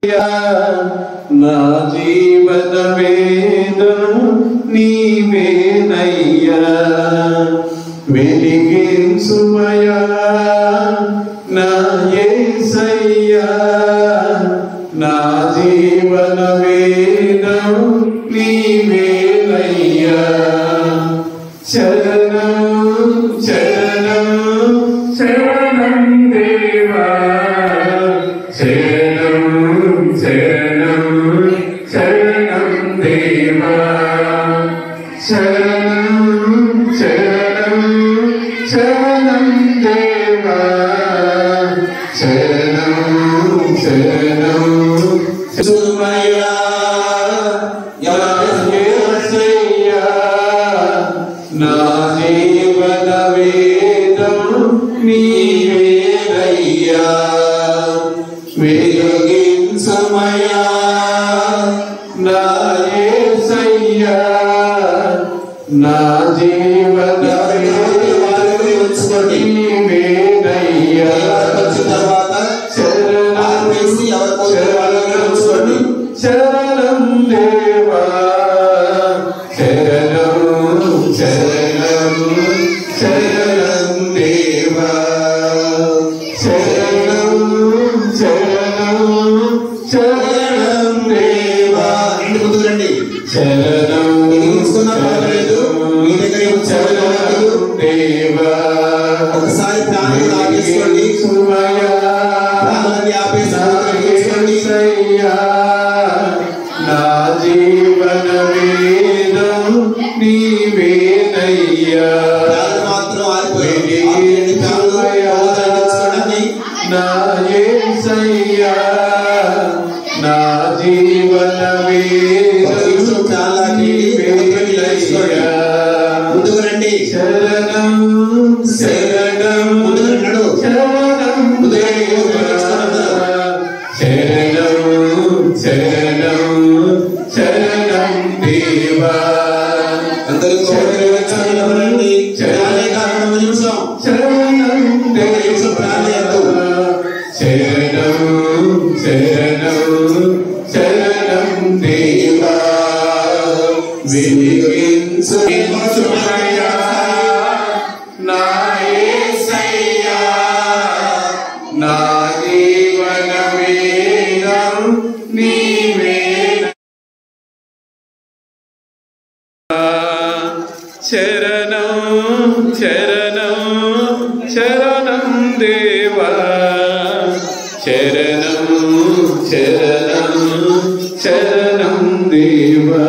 నా జీవన వేదం నీవేనయ్యా వెలిగించుమయా నా యేసయ్యా నా జీవన వేదం నీవేనయ్యా శరణం శరణం శరణం దేవా శరణం శరణం శరణం దేవా శరణం శరణం శరణం దేవా శరణం శరణం సుమయా యేసయ్యా నా జీవన వేదం నీవేనయ్యా వెలిగించుమయా నా యేసయ్యా నా జీవన వేదం నీవేనయ్యా శరణం దేవా శరణం శరణం శరణం దేవా శరణం శరణం శరణం దేవా శరణం శరణం దేవా ఒకసారి ప్రాణాలు ఆపేసుకోండి ప్రాణాన్ని యేసయ్యా నా జీవన వేదం నీవేనయ్యా నా యేసయ్యా నా జీవన వేదం నీవేనయ్యా శరణం శరణం శరణం దేవా శరణం శరణం శరణం దేవా అందరూ శరణం శరణం శరణం శరణం శరణం దేవా వెలిగించుమయా నా యేసయ్యా నా జీవన వేదం నీవేనయ్యా శరణం శరణం శరణం దేవా శరణం శరణం శరణం దేవా